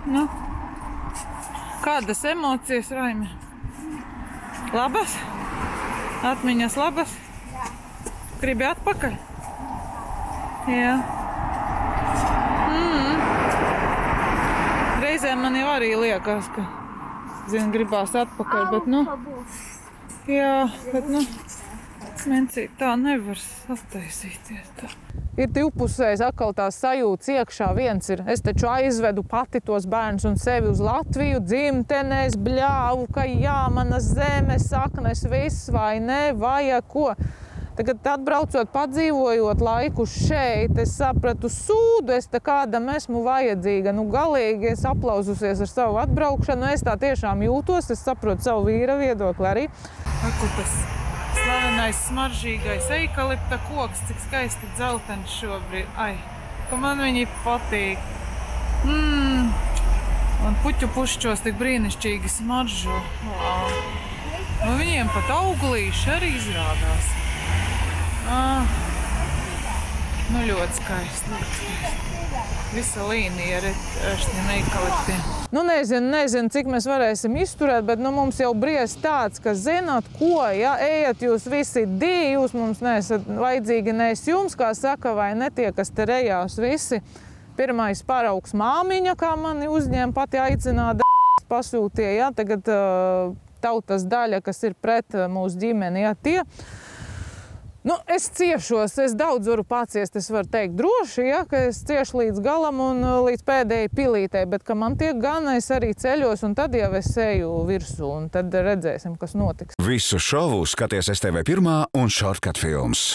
Nu, kādas emocijas, Raime? Labas? Atmiņas labas? Jā. Gribi atpakaļ? Jā. Reizēm man jau arī liekas, ka, gribās atpakaļ, bet, jā, bet, mencīt, tā nevar attaisīties tā. Ir divpusējs atkal tās sajūtas iekšā. Viens ir, es taču aizvedu pati tos bērnus un sevi uz Latviju, dzimtenēs, bļāvu, ka jā, mana zeme, saknes, viss vai ne, vajag ko. Tagad atbraucot, padzīvojot laiku šeit, es sapratu sūdu, es te kādam esmu vajadzīga. Galīgi es aplauzusies ar savu atbraukšanu, es tā tiešām jūtos, es saprotu savu vīra viedokli arī. Tas slavenais smaržīgais eikalipta koks, cik skaisti dzelteni šobrīd. Ai, ka man viņi patīk. Un puķu pušķos tik brīnišķīgi smaržo. Wow. Viņiem pat auglīši arī izrādās. Ļoti skaisti. Visa līnija ar šiem eikaliptiem. Nezinu, cik mēs varēsim izturēt, bet mums jau briest tāds, ka zināt, ko, ja ejat jūs visi jūs mums neesat vajadzīgi, nees jums, kā saka, vai ne tie, kas te rejās visi. Pirmais paraugs māmiņa, kā mani uzņēma, pati aicināja, pasūtīja, ja, tagad tautas daļa, kas ir pret mūsu ģimeni, ja, tie. Es ciešos, es daudz varu paciest, es varu teikt droši, ja, ka es ciešu līdz galam un līdz pēdējai pilītei, bet ka man tiek gan, es arī ceļos, un tad jau es eju virsū, un tad redzēsim, kas notiks. Visu šovu skaties STV1 un Shortcut Films.